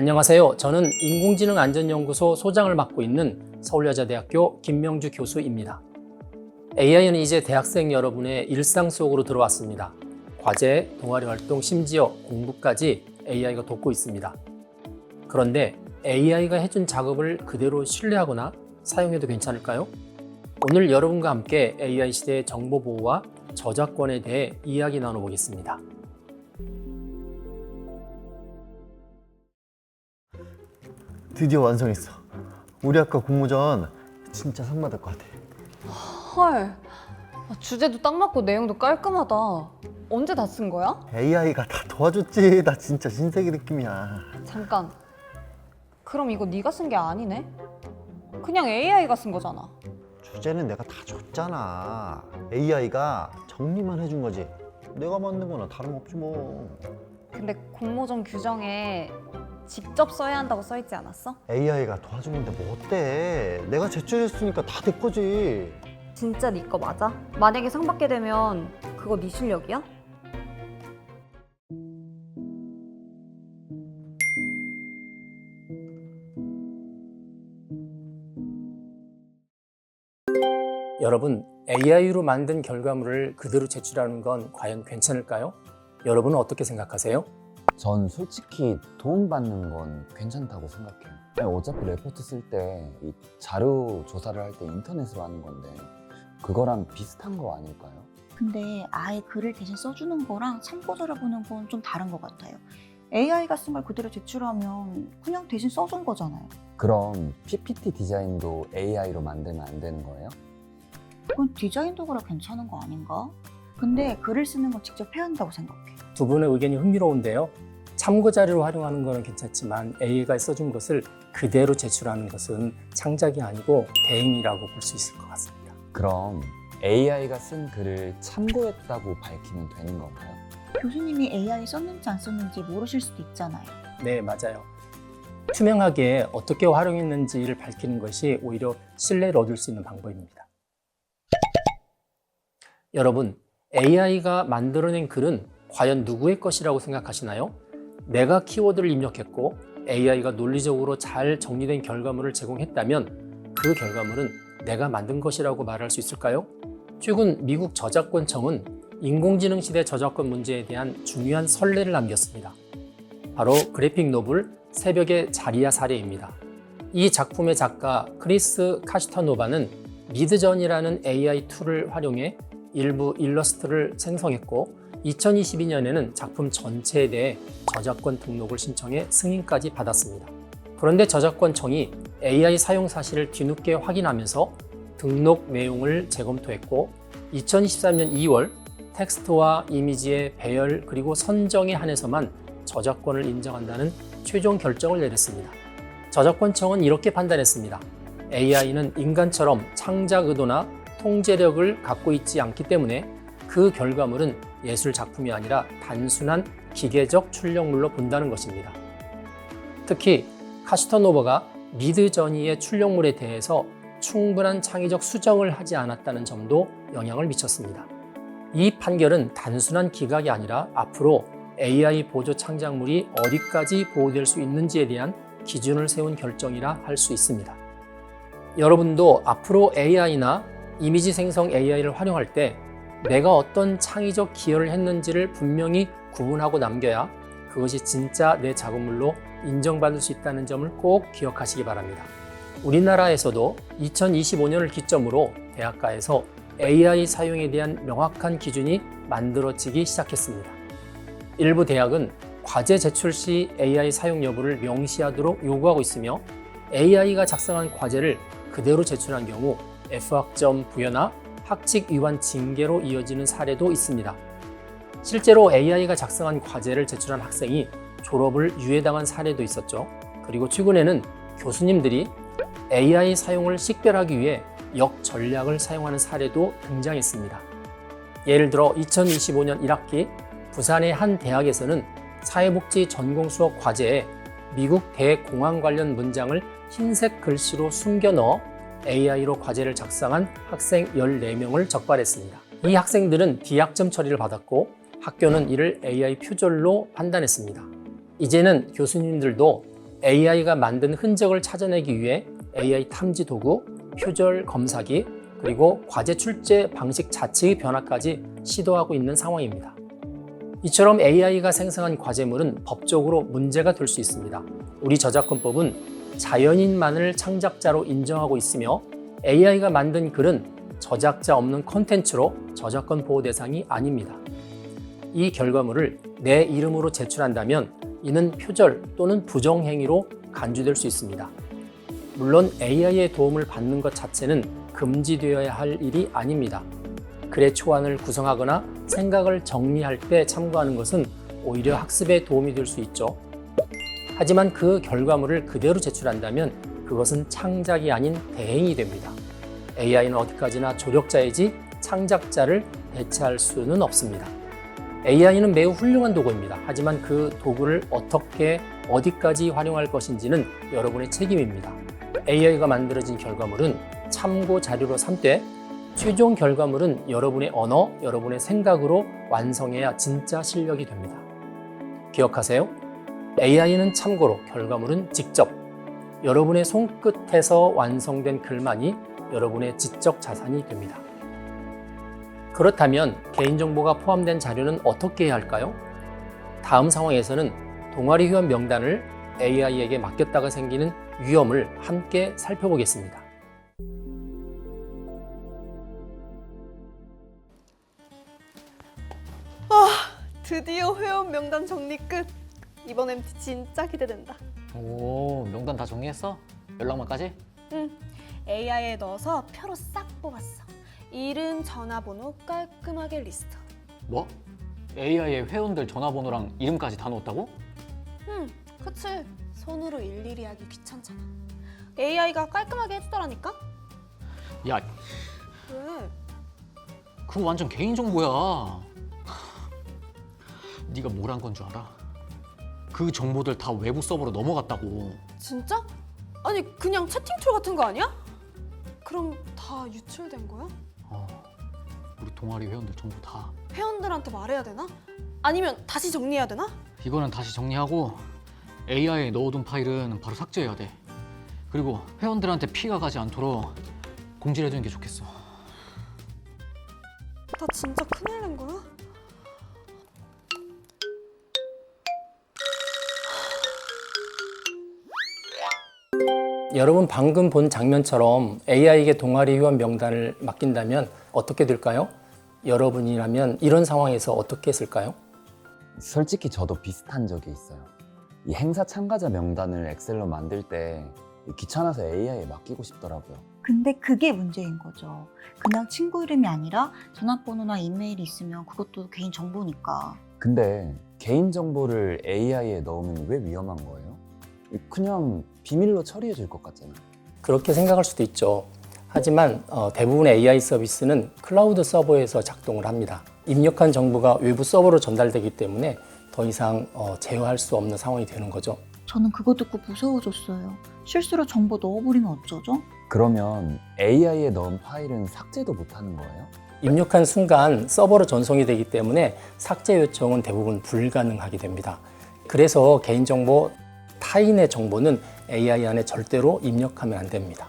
안녕하세요. 저는 인공지능안전연구소 소장을 맡고 있는 서울여자대학교 김명주 교수입니다. AI는 이제 대학생 여러분의 일상 속으로 들어왔습니다. 과제, 동아리 활동, 심지어 공부까지 AI가 돕고 있습니다. 그런데 AI가 해준 작업을 그대로 신뢰하거나 사용해도 괜찮을까요? 오늘 여러분과 함께 AI 시대의 정보 보호와 저작권에 대해 이야기 나눠보겠습니다. 드디어 완성했어. 우리 학과 공모전 진짜 상 받을 것 같아. 헐, 주제도 딱 맞고 내용도 깔끔하다. 언제 다 쓴 거야? AI가 다 도와줬지. 나 진짜 신세계 느낌이야. 잠깐. 그럼 이거 네가 쓴 게 아니네? 그냥 AI가 쓴 거잖아. 주제는 내가 다 줬잖아. AI가 정리만 해준 거지. 내가 만든 거나 다름없지 뭐. 근데 공모전 규정에 직접 써야 한다고 써있지 않았어? AI가 도와준 건데 뭐 어때? 내가 제출했으니까 다 내 거지. 진짜 네 거 맞아? 만약에 상 받게 되면 그거 네 실력이야? 여러분, AI로 만든 결과물을 그대로 제출하는 건 과연 괜찮을까요? 여러분은 어떻게 생각하세요? 전 솔직히 도움받는 건 괜찮다고 생각해요. 어차피 레포트 쓸 때 이 자료 조사를 할 때 인터넷으로 하는 건데 그거랑 비슷한 거 아닐까요? 근데 아예 글을 대신 써주는 거랑 참고자료 보는 건 좀 다른 것 같아요. AI가 쓴 걸 그대로 제출하면 그냥 대신 써준 거잖아요. 그럼 PPT 디자인도 AI로 만들면 안 되는 거예요? 그건 디자인 도구라 괜찮은 거 아닌가? 근데 글을 쓰는 건 직접 해야 한다고 생각해. 두 분의 의견이 흥미로운데요. 참고 자료로 활용하는 것은 괜찮지만 AI가 써준 것을 그대로 제출하는 것은 창작이 아니고 대행이라고 볼 수 있을 것 같습니다. 그럼 AI가 쓴 글을 참고했다고 밝히면 되는 건가요? 교수님이 AI 썼는지 안 썼는지 모르실 수도 있잖아요. 네, 맞아요. 투명하게 어떻게 활용했는지를 밝히는 것이 오히려 신뢰를 얻을 수 있는 방법입니다. 여러분, AI가 만들어낸 글은 과연 누구의 것이라고 생각하시나요? 내가 키워드를 입력했고 AI가 논리적으로 잘 정리된 결과물을 제공했다면 그 결과물은 내가 만든 것이라고 말할 수 있을까요? 최근 미국 저작권청은 인공지능 시대 저작권 문제에 대한 중요한 선례를 남겼습니다. 바로 그래픽 노블 새벽의 자리야 사례입니다. 이 작품의 작가 크리스 카스타노바는 미드전이라는 AI 툴을 활용해 일부 일러스트를 생성했고 2022년에는 작품 전체에 대해 저작권 등록을 신청해 승인까지 받았습니다. 그런데 저작권청이 AI 사용 사실을 뒤늦게 확인하면서 등록 내용을 재검토했고 2023년 2월 텍스트와 이미지의 배열 그리고 선정에 한해서만 저작권을 인정한다는 최종 결정을 내렸습니다. 저작권청은 이렇게 판단했습니다. AI는 인간처럼 창작 의도나 통제력을 갖고 있지 않기 때문에 그 결과물은 예술 작품이 아니라 단순한 기계적 출력물로 본다는 것입니다. 특히 카스타노바가 미드저니의 출력물에 대해서 충분한 창의적 수정을 하지 않았다는 점도 영향을 미쳤습니다. 이 판결은 단순한 기각이 아니라 앞으로 AI 보조 창작물이 어디까지 보호될 수 있는지에 대한 기준을 세운 결정이라 할 수 있습니다. 여러분도 앞으로 AI나 이미지 생성 AI를 활용할 때 내가 어떤 창의적 기여를 했는지를 분명히 구분하고 남겨야 그것이 진짜 내 작업물로 인정받을 수 있다는 점을 꼭 기억하시기 바랍니다. 우리나라에서도 2025년을 기점으로 대학가에서 AI 사용에 대한 명확한 기준이 만들어지기 시작했습니다. 일부 대학은 과제 제출 시 AI 사용 여부를 명시하도록 요구하고 있으며 AI가 작성한 과제를 그대로 제출한 경우 F학점 부여나 학칙 위반 징계로 이어지는 사례도 있습니다. 실제로 AI가 작성한 과제를 제출한 학생이 졸업을 유예당한 사례도 있었죠. 그리고 최근에는 교수님들이 AI 사용을 식별하기 위해 역전략을 사용하는 사례도 등장했습니다. 예를 들어 2025년 1학기 부산의 한 대학에서는 사회복지 전공 수업 과제에 미국 대공황 관련 문장을 흰색 글씨로 숨겨 넣어 AI로 과제를 작성한 학생 14명을 적발했습니다. 이 학생들은 D학점 처리를 받았고 학교는 이를 AI 표절로 판단했습니다. 이제는 교수님들도 AI가 만든 흔적을 찾아내기 위해 AI 탐지 도구, 표절 검사기, 그리고 과제 출제 방식 자체의 변화까지 시도하고 있는 상황입니다. 이처럼 AI가 생성한 과제물은 법적으로 문제가 될 수 있습니다. 우리 저작권법은 자연인만을 창작자로 인정하고 있으며 AI가 만든 글은 저작자 없는 콘텐츠로 저작권 보호 대상이 아닙니다. 이 결과물을 내 이름으로 제출한다면 이는 표절 또는 부정행위로 간주될 수 있습니다. 물론 AI의 도움을 받는 것 자체는 금지되어야 할 일이 아닙니다. 글의 초안을 구성하거나 생각을 정리할 때 참고하는 것은 오히려 학습에 도움이 될 수 있죠. 하지만 그 결과물을 그대로 제출한다면 그것은 창작이 아닌 대행이 됩니다. AI는 어디까지나 조력자이지 창작자를 대체할 수는 없습니다. AI는 매우 훌륭한 도구입니다. 하지만 그 도구를 어떻게 어디까지 활용할 것인지는 여러분의 책임입니다. AI가 만들어진 결과물은 참고 자료로 삼되 최종 결과물은 여러분의 언어, 여러분의 생각으로 완성해야 진짜 실력이 됩니다. 기억하세요. AI는 참고로, 결과물은 직접. 여러분의 손끝에서 완성된 글만이 여러분의 지적 자산이 됩니다. 그렇다면 개인정보가 포함된 자료는 어떻게 해야 할까요? 다음 상황에서는 동아리 회원 명단을 AI에게 맡겼다가 생기는 위험을 함께 살펴보겠습니다. 드디어 회원 명단 정리 끝. 이번 MT 진짜 기대된다. 오, 명단 다 정리했어? 연락만까지? 응. AI에 넣어서 표로 싹 뽑았어. 이름, 전화번호 깔끔하게 리스트. 뭐? AI에 회원들 전화번호랑 이름까지 다 넣었다고? 응, 그치. 손으로 일일이 하기 귀찮잖아. AI가 깔끔하게 해주더라니까? 야, 왜? 그거 완전 개인정보야. 네가 뭘 한 건 줄 알아? 그 정보들 다 외부 서버로 넘어갔다고. 진짜? 아니 그냥 채팅 툴 같은 거 아니야? 그럼 다 유출된 거야? 우리 동아리 회원들 전부 다. 회원들한테 말해야 되나? 아니면 다시 정리해야 되나? 이거는 다시 정리하고 AI에 넣어둔 파일은 바로 삭제해야 돼. 그리고 회원들한테 피해가 가지 않도록 공지를 해두는 게 좋겠어. 나 진짜 큰일 낸 거야? 여러분 방금 본 장면처럼 AI에게 동아리 회원 명단을 맡긴다면 어떻게 될까요? 여러분이라면 이런 상황에서 어떻게 했을까요? 솔직히 저도 비슷한 적이 있어요. 이 행사 참가자 명단을 엑셀로 만들 때 귀찮아서 AI에 맡기고 싶더라고요. 근데 그게 문제인 거죠. 그냥 친구 이름이 아니라 전화번호나 이메일이 있으면 그것도 개인 정보니까. 근데 개인정보를 AI에 넣으면 왜 위험한 거예요? 그냥 비밀로 처리해 줄 것 같잖아요. 그렇게 생각할 수도 있죠. 하지만 대부분의 AI 서비스는 클라우드 서버에서 작동을 합니다. 입력한 정보가 외부 서버로 전달되기 때문에 더 이상 제어할 수 없는 상황이 되는 거죠. 저는 그거 듣고 무서워졌어요. 실수로 정보 넣어버리면 어쩌죠? 그러면 AI에 넣은 파일은 삭제도 못하는 거예요? 입력한 순간 서버로 전송이 되기 때문에 삭제 요청은 대부분 불가능하게 됩니다. 그래서 개인정보, 타인의 정보는 AI 안에 절대로 입력하면 안 됩니다.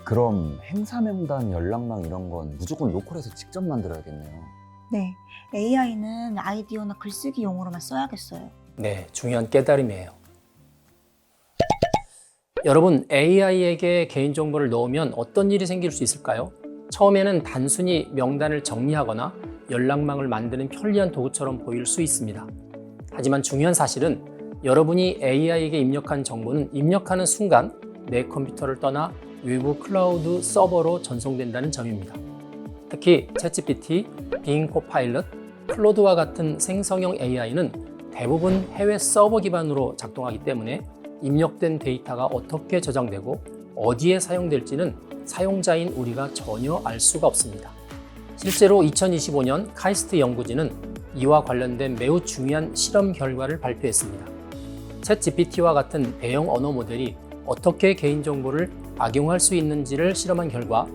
그럼 행사 명단, 연락망 이런 건 무조건 로컬에서 직접 만들어야겠네요. 네, AI는 아이디어나 글쓰기 용어로만 써야겠어요. 네, 중요한 깨달음이에요. 여러분, AI에게 개인정보를 넣으면 어떤 일이 생길 수 있을까요? 처음에는 단순히 명단을 정리하거나 연락망을 만드는 편리한 도구처럼 보일 수 있습니다. 하지만 중요한 사실은 여러분이 AI에게 입력한 정보는 입력하는 순간 내 컴퓨터를 떠나 외부 클라우드 서버로 전송된다는 점입니다. 특히 챗GPT, 빙 코파일럿, 클로드와 같은 생성형 AI는 대부분 해외 서버 기반으로 작동하기 때문에 입력된 데이터가 어떻게 저장되고 어디에 사용될지는 사용자인 우리가 전혀 알 수가 없습니다. 실제로 2025년 카이스트 연구진은 이와 관련된 매우 중요한 실험 결과를 발표했습니다. 챗GPT와 같은 대형 언어 모델이 어떻게 개인정보를 악용할 수 있는지를 실험한 결과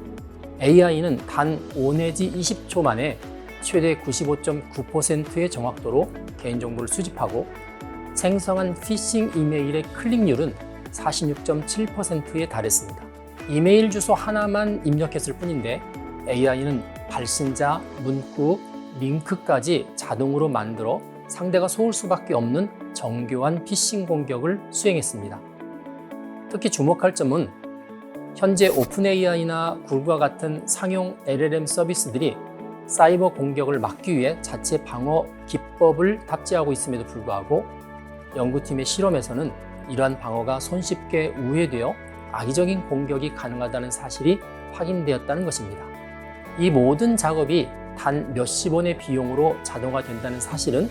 AI는 단 5 내지 20초 만에 최대 95.9%의 정확도로 개인정보를 수집하고 생성한 피싱 이메일의 클릭률은 46.7%에 달했습니다. 이메일 주소 하나만 입력했을 뿐인데 AI는 발신자, 문구, 링크까지 자동으로 만들어 상대가 속을 수밖에 없는 정교한 피싱 공격을 수행했습니다. 특히 주목할 점은 현재 오픈AI나 구글과 같은 상용 LLM 서비스들이 사이버 공격을 막기 위해 자체 방어 기법을 탑재하고 있음에도 불구하고 연구팀의 실험에서는 이러한 방어가 손쉽게 우회되어 악의적인 공격이 가능하다는 사실이 확인되었다는 것입니다. 이 모든 작업이 단 몇십 원의 비용으로 자동화된다는 사실은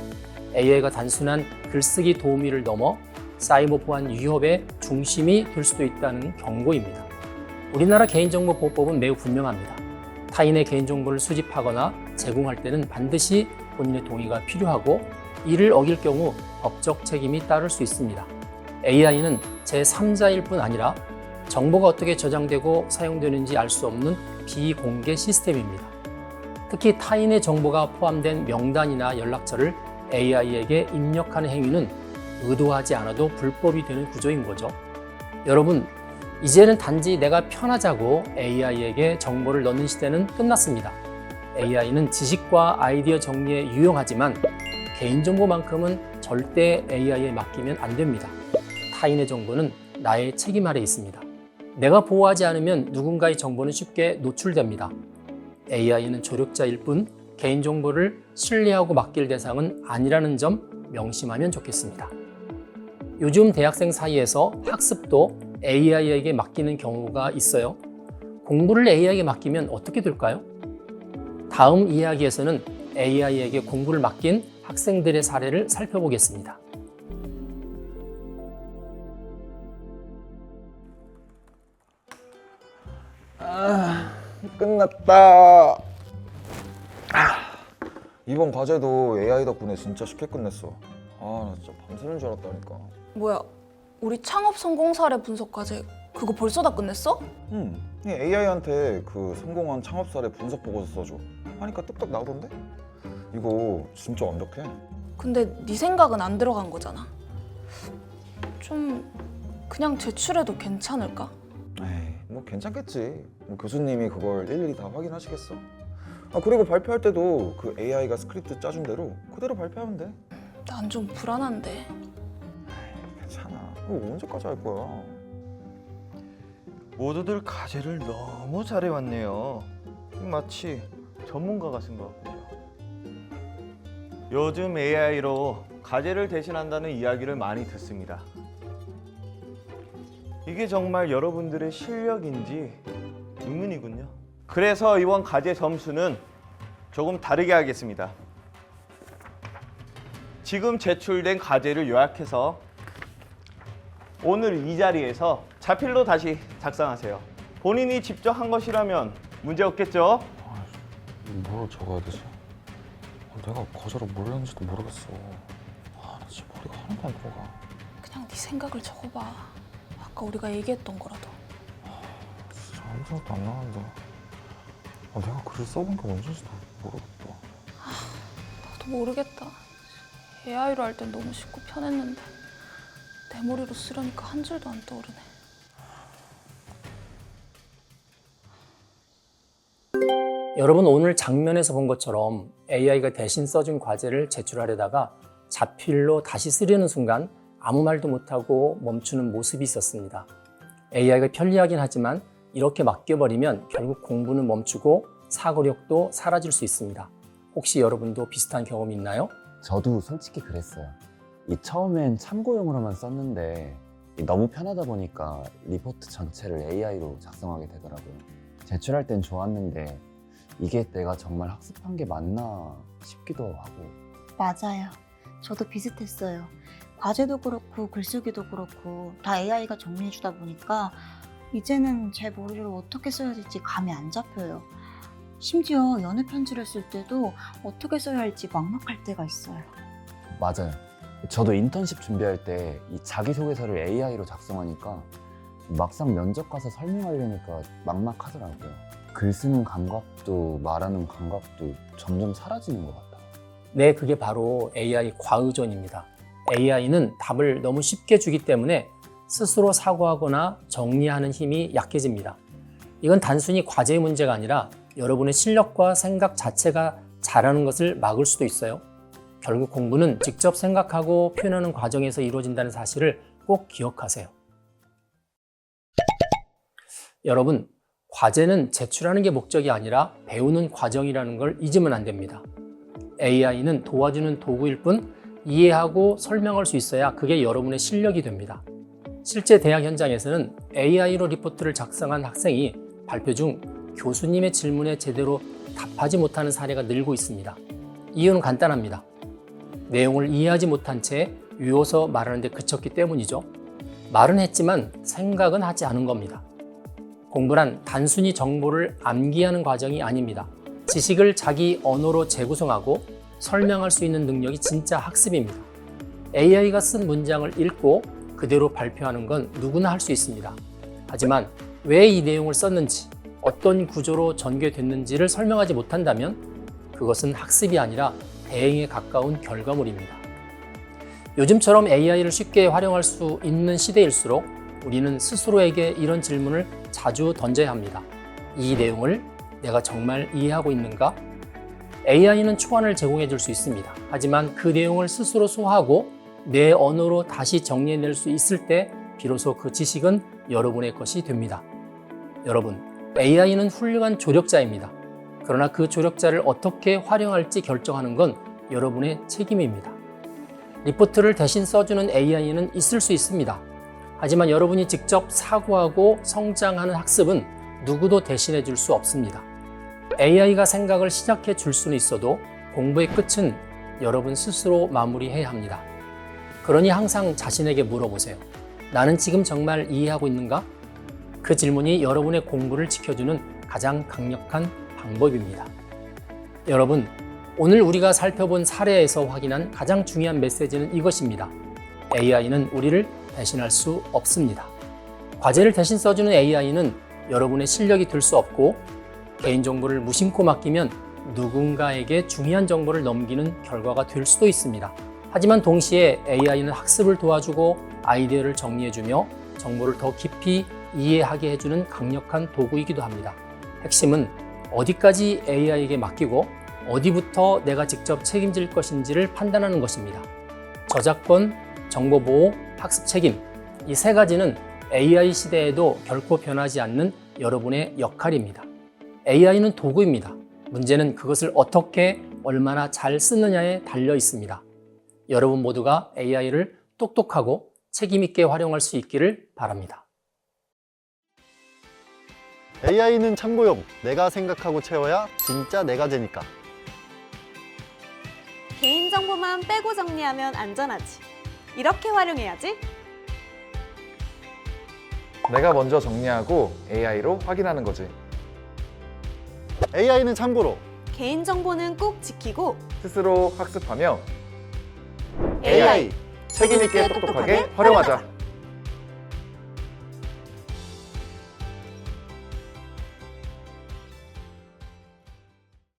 AI가 단순한 글쓰기 도우미를 넘어 사이버 보안 위협의 중심이 될 수도 있다는 경고입니다. 우리나라 개인정보보호법은 매우 분명합니다. 타인의 개인정보를 수집하거나 제공할 때는 반드시 본인의 동의가 필요하고 이를 어길 경우 법적 책임이 따를 수 있습니다. AI는 제3자일 뿐 아니라 정보가 어떻게 저장되고 사용되는지 알 수 없는 비공개 시스템입니다. 특히 타인의 정보가 포함된 명단이나 연락처를 AI에게 입력하는 행위는 의도하지 않아도 불법이 되는 구조인 거죠. 여러분, 이제는 단지 내가 편하자고 AI에게 정보를 넣는 시대는 끝났습니다. AI는 지식과 아이디어 정리에 유용하지만 개인정보만큼은 절대 AI에 맡기면 안 됩니다. 타인의 정보는 나의 책임 아래 있습니다. 내가 보호하지 않으면 누군가의 정보는 쉽게 노출됩니다. AI는 조력자일 뿐 개인정보를 신뢰하고 맡길 대상은 아니라는 점 명심하면 좋겠습니다. 요즘 대학생 사이에서 학습도 AI에게 맡기는 경우가 있어요. 공부를 AI에게 맡기면 어떻게 될까요? 다음 이야기에서는 AI에게 공부를 맡긴 학생들의 사례를 살펴보겠습니다. 끝났다. 이번 과제도 AI 덕분에 진짜 쉽게 끝냈어. 나 진짜 밤새는 줄 알았다니까. 뭐야, 우리 창업 성공 사례 분석 과제 그거 벌써 다 끝냈어? AI한테 그 성공한 창업 사례 분석 보고서 써줘 하니까 뚝딱 나오던데? 이거 진짜 완벽해. 근데 네 생각은 안 들어간 거잖아. 좀 그냥 제출해도 괜찮을까? 에이, 뭐 괜찮겠지. 뭐 교수님이 그걸 일일이 다 확인하시겠어. 그리고 발표할 때도 그 AI가 스크립트 짜준 대로 그대로 발표하면 돼. 난 좀 불안한데. 괜찮아. 이거 언제까지 할 거야? 모두들 과제를 너무 잘해왔네요. 마치 전문가가 쓴 것 같군요. 요즘 AI로 과제를 대신한다는 이야기를 많이 듣습니다. 이게 정말 여러분들의 실력인지 의문이군요. 그래서 이번 과제 점수는 조금 다르게 하겠습니다. 지금 제출된 과제를 요약해서 오늘 이 자리에서 자필로 다시 작성하세요. 본인이 직접 한 것이라면 문제 없겠죠? 뭐로 적어야 되지? 내가 과제를 뭘 했는지도 모르겠어. 나 지금 머리가 하나도 안 들어가. 그냥 네 생각을 적어봐. 아까 우리가 얘기했던 거라도. 진짜 아무 생각도 안 나는데. 내가 글을 써본 게 언제인지도 모르겠다. 나도 모르겠다. AI로 할 땐 너무 쉽고 편했는데 내 머리로 쓰려니까 한 줄도 안 떠오르네. 여러분, 오늘 장면에서 본 것처럼 AI가 대신 써준 과제를 제출하려다가 자필로 다시 쓰려는 순간 아무 말도 못하고 멈추는 모습이 있었습니다. AI가 편리하긴 하지만 이렇게 맡겨버리면 결국 공부는 멈추고 사고력도 사라질 수 있습니다. 혹시 여러분도 비슷한 경험이 있나요? 저도 솔직히 그랬어요. 처음엔 참고용으로만 썼는데 너무 편하다 보니까 리포트 전체를 AI로 작성하게 되더라고요. 제출할 땐 좋았는데 이게 내가 정말 학습한 게 맞나 싶기도 하고. 맞아요. 저도 비슷했어요. 과제도 그렇고 글쓰기도 그렇고 다 AI가 정리해주다 보니까 이제는 제 머리로 어떻게 써야 될지 감이 안 잡혀요. 심지어 연애 편지를 쓸 때도 어떻게 써야 할지 막막할 때가 있어요. 맞아요. 저도 인턴십 준비할 때 이 자기소개서를 AI로 작성하니까 막상 면접 가서 설명하려니까 막막하더라고요. 글 쓰는 감각도 말하는 감각도 점점 사라지는 것 같아요. 네, 그게 바로 AI 과의존입니다. AI는 답을 너무 쉽게 주기 때문에 스스로 사고하거나 정리하는 힘이 약해집니다. 이건 단순히 과제의 문제가 아니라 여러분의 실력과 생각 자체가 잘하는 것을 막을 수도 있어요. 결국 공부는 직접 생각하고 표현하는 과정에서 이루어진다는 사실을 꼭 기억하세요. 여러분, 과제는 제출하는 게 목적이 아니라 배우는 과정이라는 걸 잊으면 안 됩니다. AI는 도와주는 도구일 뿐 이해하고 설명할 수 있어야 그게 여러분의 실력이 됩니다. 실제 대학 현장에서는 AI로 리포트를 작성한 학생이 발표 중 교수님의 질문에 제대로 답하지 못하는 사례가 늘고 있습니다. 이유는 간단합니다. 내용을 이해하지 못한 채 외워서 말하는 데 그쳤기 때문이죠. 말은 했지만 생각은 하지 않은 겁니다. 공부란 단순히 정보를 암기하는 과정이 아닙니다. 지식을 자기 언어로 재구성하고 설명할 수 있는 능력이 진짜 학습입니다. AI가 쓴 문장을 읽고 그대로 발표하는 건 누구나 할 수 있습니다. 하지만 왜 이 내용을 썼는지, 어떤 구조로 전개됐는지를 설명하지 못한다면 그것은 학습이 아니라 대행에 가까운 결과물입니다. 요즘처럼 AI를 쉽게 활용할 수 있는 시대일수록 우리는 스스로에게 이런 질문을 자주 던져야 합니다. 이 내용을 내가 정말 이해하고 있는가? AI는 초안을 제공해 줄 수 있습니다. 하지만 그 내용을 스스로 소화하고 내 언어로 다시 정리해낼 수 있을 때 비로소 그 지식은 여러분의 것이 됩니다. 여러분, AI는 훌륭한 조력자입니다. 그러나 그 조력자를 어떻게 활용할지 결정하는 건 여러분의 책임입니다. 리포트를 대신 써주는 AI는 있을 수 있습니다. 하지만 여러분이 직접 사고하고 성장하는 학습은 누구도 대신해 줄 수 없습니다. AI가 생각을 시작해 줄 수는 있어도 공부의 끝은 여러분 스스로 마무리해야 합니다. 그러니 항상 자신에게 물어보세요. 나는 지금 정말 이해하고 있는가? 그 질문이 여러분의 공부를 지켜주는 가장 강력한 방법입니다. 여러분, 오늘 우리가 살펴본 사례에서 확인한 가장 중요한 메시지는 이것입니다. AI는 우리를 대신할 수 없습니다. 과제를 대신 써주는 AI는 여러분의 실력이 될 수 없고 개인정보를 무심코 맡기면 누군가에게 중요한 정보를 넘기는 결과가 될 수도 있습니다. 하지만 동시에 AI는 학습을 도와주고 아이디어를 정리해주며 정보를 더 깊이 이해하게 해주는 강력한 도구이기도 합니다. 핵심은 어디까지 AI에게 맡기고 어디부터 내가 직접 책임질 것인지를 판단하는 것입니다. 저작권, 정보보호, 학습 책임, 이 세 가지는 AI 시대에도 결코 변하지 않는 여러분의 역할입니다. AI는 도구입니다. 문제는 그것을 어떻게 얼마나 잘 쓰느냐에 달려 있습니다. 여러분 모두가 AI를 똑똑하고 책임 있게 활용할 수 있기를 바랍니다. AI는 참고용. 내가 생각하고 채워야 진짜 내가 되니까. 개인정보만 빼고 정리하면 안전하지. 이렇게 활용해야지. 내가 먼저 정리하고 AI로 확인하는 거지. AI는 참고로. 개인정보는 꼭 지키고 스스로 학습하며 AI 책임 있게 똑똑하게 활용하자.